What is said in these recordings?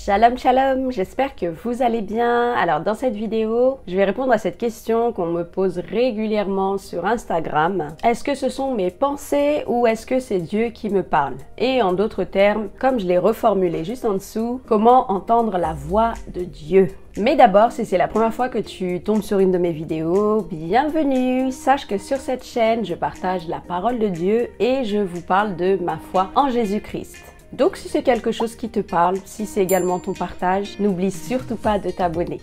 Shalom shalom, j'espère que vous allez bien. Alors dans cette vidéo, je vais répondre à cette question qu'on me pose régulièrement sur Instagram. Est-ce que ce sont mes pensées ou est-ce que c'est Dieu qui me parle? Et en d'autres termes, comme je l'ai reformulé juste en dessous, comment entendre la voix de Dieu? Mais d'abord, si c'est la première fois que tu tombes sur une de mes vidéos, bienvenue! Sache que sur cette chaîne, je partage la parole de Dieu et je vous parle de ma foi en Jésus-Christ. Donc si c'est quelque chose qui te parle, si c'est également ton partage, n'oublie surtout pas de t'abonner.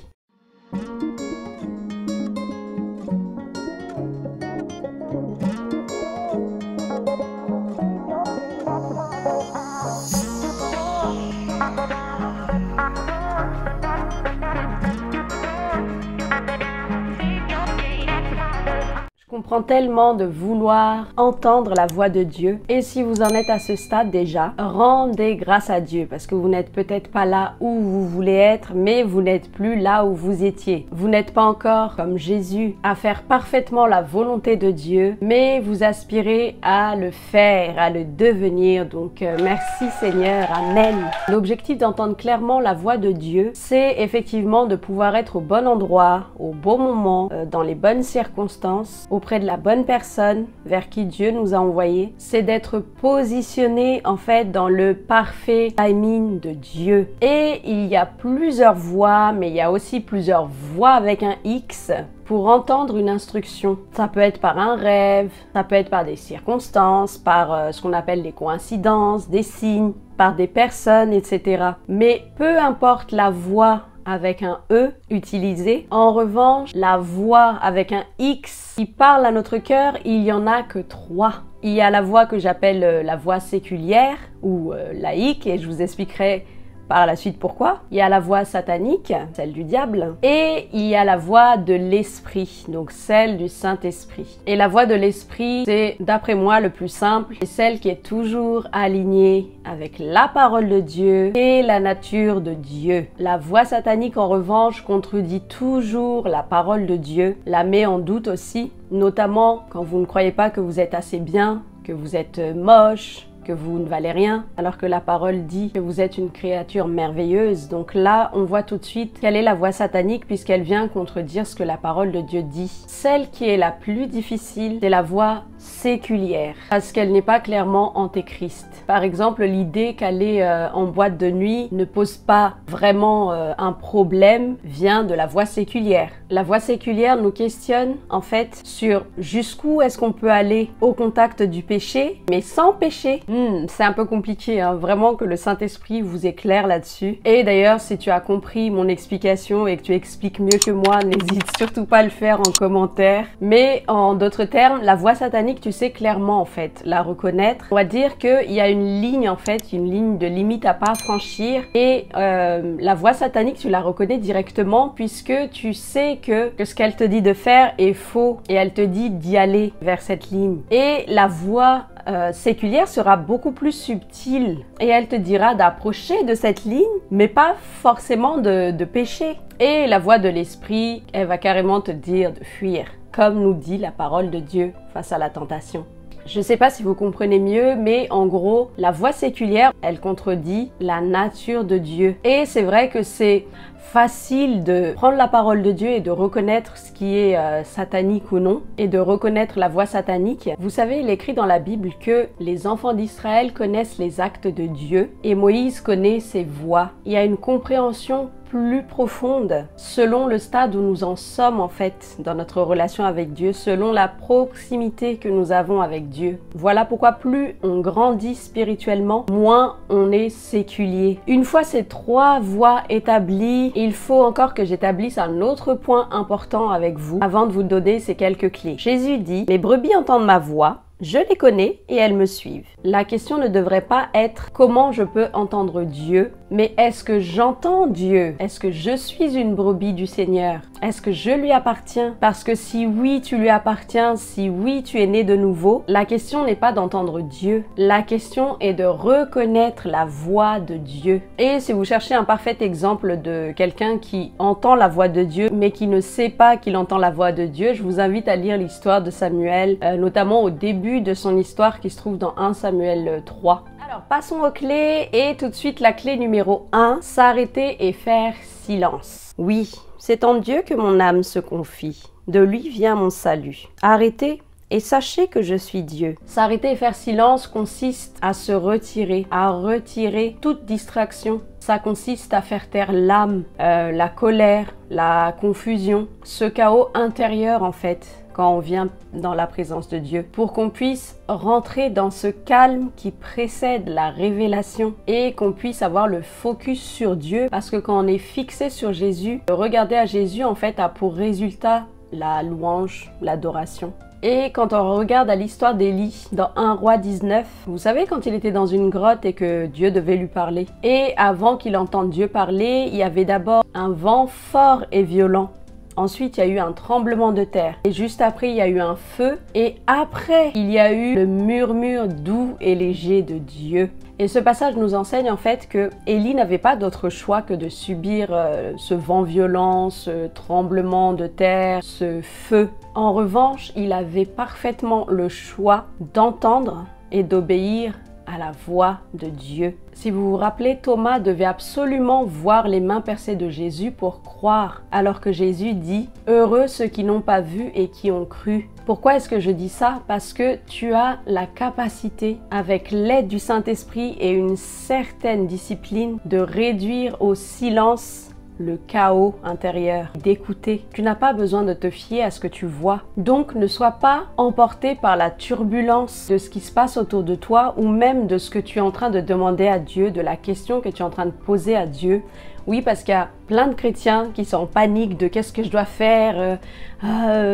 Je comprends tellement de vouloir entendre la voix de Dieu. Et si vous en êtes à ce stade déjà, rendez grâce à Dieu parce que vous n'êtes peut-être pas là où vous voulez être, mais vous n'êtes plus là où vous étiez. Vous n'êtes pas encore comme Jésus à faire parfaitement la volonté de Dieu, mais vous aspirez à le faire, à le devenir. Donc merci Seigneur, Amen. L'objectif d'entendre clairement la voix de Dieu, c'est effectivement de pouvoir être au bon endroit, au bon moment, dans les bonnes circonstances, auprès de la bonne personne vers qui Dieu nous a envoyés. C'est d'être positionné en fait dans le parfait timing de Dieu. Et il y a plusieurs voies, mais il y a aussi plusieurs voies avec un X pour entendre une instruction. Ça peut être par un rêve, ça peut être par des circonstances, par ce qu'on appelle des coïncidences, des signes, par des personnes, etc. Mais peu importe la voie avec un E utilisé. En revanche, la voix avec un X qui parle à notre cœur, il y en a que 3. Il y a la voix que j'appelle la voix séculière ou laïque et je vous expliquerai par la suite pourquoi. Il y a la voix satanique, celle du diable, et il y a la voix de l'esprit, donc celle du Saint-Esprit. Et la voix de l'esprit, c'est d'après moi le plus simple, c'est celle qui est toujours alignée avec la parole de Dieu et la nature de Dieu. La voix satanique en revanche contredit toujours la parole de Dieu, la met en doute aussi, notamment quand vous ne croyez pas que vous êtes assez bien, que vous êtes moche, que vous ne valez rien, alors que la parole dit que vous êtes une créature merveilleuse. Donc là, on voit tout de suite quelle est la voix satanique puisqu'elle vient contredire ce que la parole de Dieu dit. Celle qui est la plus difficile, c'est la voix séculière, parce qu'elle n'est pas clairement antéchrist. Par exemple, l'idée qu'aller en boîte de nuit ne pose pas vraiment un problème vient de la voix séculière. La voix séculière nous questionne en fait sur jusqu'où est-ce qu'on peut aller au contact du péché, mais sans péché. C'est un peu compliqué, hein, vraiment que le Saint-Esprit vous éclaire là-dessus. Et d'ailleurs, si tu as compris mon explication et que tu expliques mieux que moi, n'hésite surtout pas à le faire en commentaire. Mais en d'autres termes, la voix satanique, tu sais clairement en fait la reconnaître. On va dire qu'il y a une ligne en fait, une ligne de limite à pas franchir. Et la voix satanique, tu la reconnais directement puisque tu sais que ce qu'elle te dit de faire est faux. Et elle te dit d'y aller vers cette ligne. Et la voix séculière sera beaucoup plus subtile et elle te dira d'approcher de cette ligne mais pas forcément de pécher. Et la voix de l'esprit, elle va carrément te dire de fuir, comme nous dit la parole de Dieu face à la tentation. Je ne sais pas si vous comprenez mieux, mais en gros, la voix séculière, elle contredit la nature de Dieu. Et c'est vrai que c'est facile de prendre la parole de Dieu et de reconnaître ce qui est satanique ou non, et de reconnaître la voix satanique. Vous savez, il est écrit dans la Bible que les enfants d'Israël connaissent les actes de Dieu, et Moïse connaît ses voix. Il y a une compréhension plus profonde selon le stade où nous en sommes en fait dans notre relation avec Dieu, selon la proximité que nous avons avec Dieu. Voilà pourquoi plus on grandit spirituellement, moins on est séculier. Une fois ces 3 voies établies, il faut encore que j'établisse un autre point important avec vous avant de vous donner ces quelques clés. Jésus dit « Les brebis entendent ma voix, je les connais et elles me suivent ». La question ne devrait pas être comment je peux entendre Dieu, mais est-ce que j'entends Dieu? Est-ce que je suis une brebis du Seigneur? Est-ce que je lui appartiens? Parce que si oui, tu lui appartiens, si oui, tu es né de nouveau, la question n'est pas d'entendre Dieu. La question est de reconnaître la voix de Dieu. Et si vous cherchez un parfait exemple de quelqu'un qui entend la voix de Dieu, mais qui ne sait pas qu'il entend la voix de Dieu, je vous invite à lire l'histoire de Samuel, notamment au début de son histoire qui se trouve dans 1 Samuel 3. Alors passons aux clés et tout de suite la clé numéro 1, s'arrêter et faire silence. Oui, c'est en Dieu que mon âme se confie, de lui vient mon salut. Arrêtez et sachez que je suis Dieu. S'arrêter et faire silence consiste à se retirer, à retirer toute distraction. Ça consiste à faire taire l'âme, la colère, la confusion, ce chaos intérieur en fait, quand on vient dans la présence de Dieu, pour qu'on puisse rentrer dans ce calme qui précède la révélation et qu'on puisse avoir le focus sur Dieu, parce que quand on est fixé sur Jésus, regarder à Jésus en fait a pour résultat la louange, l'adoration. Et quand on regarde à l'histoire d'Élie dans 1 Roi 19, vous savez quand il était dans une grotte et que Dieu devait lui parler. Et avant qu'il entende Dieu parler, il y avait d'abord un vent fort et violent. Ensuite, il y a eu un tremblement de terre. Et juste après, il y a eu un feu. Et après, il y a eu le murmure doux et léger de Dieu. Et ce passage nous enseigne en fait que Élie n'avait pas d'autre choix que de subir ce vent violent, ce tremblement de terre, ce feu. En revanche, il avait parfaitement le choix d'entendre et d'obéir à la voix de Dieu. Si vous vous rappelez, Thomas devait absolument voir les mains percées de Jésus pour croire, alors que Jésus dit « Heureux ceux qui n'ont pas vu et qui ont cru ». Pourquoi est-ce que je dis ça? Parce que tu as la capacité, avec l'aide du Saint-Esprit et une certaine discipline, de réduire au silence le chaos intérieur, d'écouter. Tu n'as pas besoin de te fier à ce que tu vois. Donc ne sois pas emporté par la turbulence de ce qui se passe autour de toi ou même de ce que tu es en train de demander à Dieu, de la question que tu es en train de poser à Dieu. Oui, parce qu'il y a plein de chrétiens qui sont en panique de qu'est-ce que je dois faire,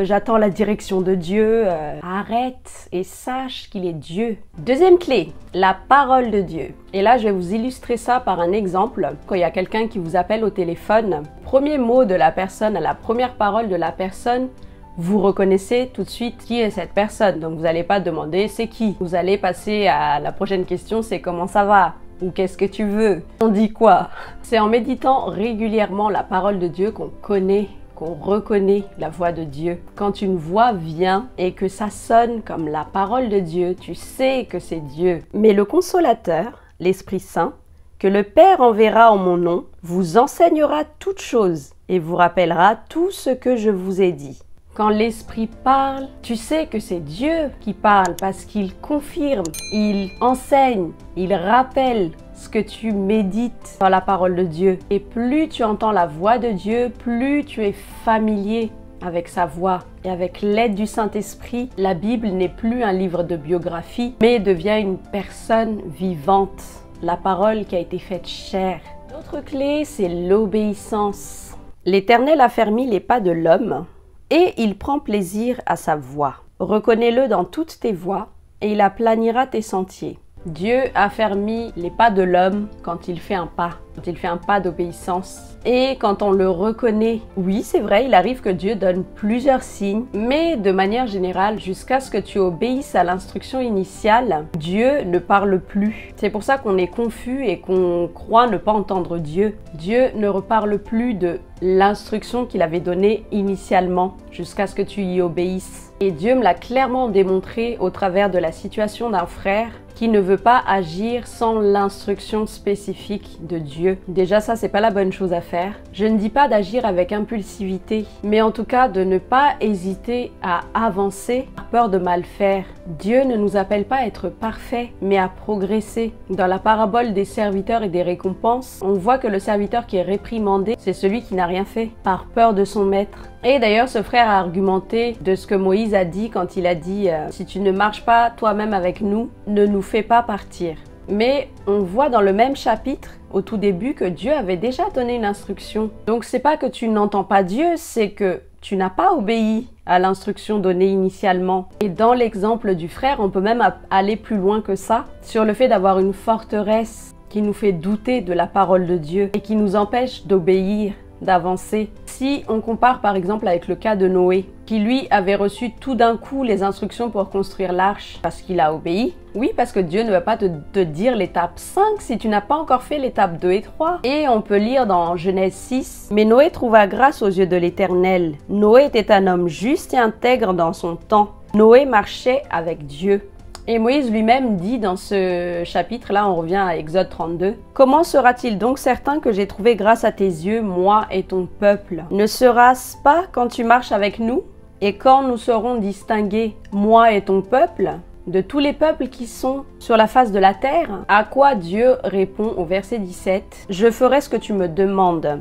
j'attends la direction de Dieu. Arrête et sache qu'il est Dieu. Deuxième clé, la parole de Dieu. Et là, je vais vous illustrer ça par un exemple. Quand il y a quelqu'un qui vous appelle au téléphone, premier mot de la personne, la première parole de la personne, vous reconnaissez tout de suite qui est cette personne. Donc vous n'allez pas demander c'est qui. Vous allez passer à la prochaine question, c'est comment ça va ? Ou qu'est-ce que tu veux? On dit quoi? C'est en méditant régulièrement la parole de Dieu qu'on connaît, qu'on reconnaît la voix de Dieu. Quand une voix vient et que ça sonne comme la parole de Dieu, tu sais que c'est Dieu. Mais le Consolateur, l'Esprit Saint, que le Père enverra en mon nom, vous enseignera toutes choses et vous rappellera tout ce que je vous ai dit. Quand l'Esprit parle, tu sais que c'est Dieu qui parle parce qu'il confirme, il enseigne, il rappelle ce que tu médites dans la parole de Dieu. Et plus tu entends la voix de Dieu, plus tu es familier avec sa voix. Et avec l'aide du Saint-Esprit, la Bible n'est plus un livre de biographie, mais devient une personne vivante. La parole qui a été faite chair. L'autre clé, c'est l'obéissance. L'Éternel a fermi les pas de l'homme, et il prend plaisir à sa voix. Reconnais-le dans toutes tes voies, et il aplanira tes sentiers. Dieu a fermi les pas de l'homme quand il fait un pas d'obéissance. Et quand on le reconnaît, oui c'est vrai, il arrive que Dieu donne plusieurs signes, mais de manière générale, jusqu'à ce que tu obéisses à l'instruction initiale, Dieu ne parle plus. C'est pour ça qu'on est confus et qu'on croit ne pas entendre Dieu. Dieu ne reparle plus de l'instruction qu'il avait donnée initialement, jusqu'à ce que tu y obéisses. Et Dieu me l'a clairement démontré au travers de la situation d'un frère qui ne veut pas agir sans l'instruction spécifique de Dieu. Déjà ça, c'est pas la bonne chose à faire. Je ne dis pas d'agir avec impulsivité, mais en tout cas de ne pas hésiter à avancer par peur de mal faire. Dieu ne nous appelle pas à être parfaits, mais à progresser. Dans la parabole des serviteurs et des récompenses, on voit que le serviteur qui est réprimandé, c'est celui qui n'a rien fait, par peur de son maître. Et d'ailleurs, ce frère a argumenté de ce que Moïse a dit quand il a dit « Si tu ne marches pas toi-même avec nous, ne nous fais pas partir ». Mais on voit dans le même chapitre, au tout début, que Dieu avait déjà donné une instruction. Donc c'est pas que tu n'entends pas Dieu, c'est que tu n'as pas obéi à l'instruction donnée initialement. Et dans l'exemple du frère, on peut même aller plus loin que ça, sur le fait d'avoir une forteresse qui nous fait douter de la parole de Dieu et qui nous empêche d'obéir, d'avancer. Si on compare par exemple avec le cas de Noé, qui lui avait reçu tout d'un coup les instructions pour construire l'arche parce qu'il a obéi. Oui, parce que Dieu ne va pas te dire l'étape 5 si tu n'as pas encore fait l'étape 2 et 3. Et on peut lire dans Genèse 6, « Mais Noé trouva grâce aux yeux de l'Éternel. Noé était un homme juste et intègre dans son temps. Noé marchait avec Dieu. » Et Moïse lui-même dit dans ce chapitre-là, on revient à Exode 32, « Comment sera-t-il donc certain que j'ai trouvé grâce à tes yeux, moi et ton peuple? Ne sera-ce pas quand tu marches avec nous? Et quand nous serons distingués, moi et ton peuple, de tous les peuples qui sont sur la face de la terre? » À quoi Dieu répond au verset 17, « Je ferai ce que tu me demandes,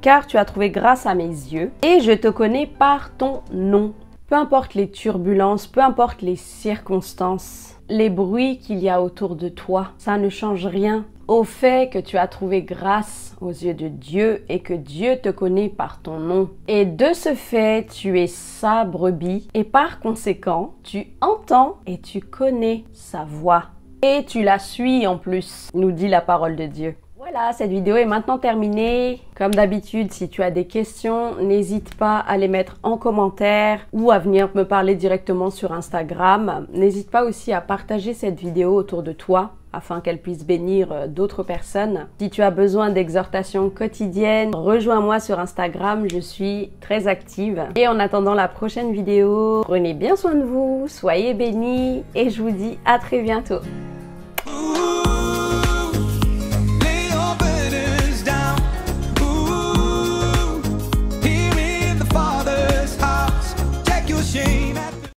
car tu as trouvé grâce à mes yeux, et je te connais par ton nom. » Peu importe les turbulences, peu importe les circonstances, les bruits qu'il y a autour de toi, ça ne change rien au fait que tu as trouvé grâce aux yeux de Dieu et que Dieu te connaît par ton nom. Et de ce fait, tu es sa brebis et par conséquent, tu entends et tu connais sa voix. Et tu la suis en plus, nous dit la parole de Dieu. Voilà, cette vidéo est maintenant terminée. Comme d'habitude, si tu as des questions, n'hésite pas à les mettre en commentaire ou à venir me parler directement sur Instagram. N'hésite pas aussi à partager cette vidéo autour de toi afin qu'elle puisse bénir d'autres personnes. Si tu as besoin d'exhortations quotidiennes, rejoins-moi sur Instagram, je suis très active. Et en attendant la prochaine vidéo, prenez bien soin de vous, soyez bénis et je vous dis à très bientôt.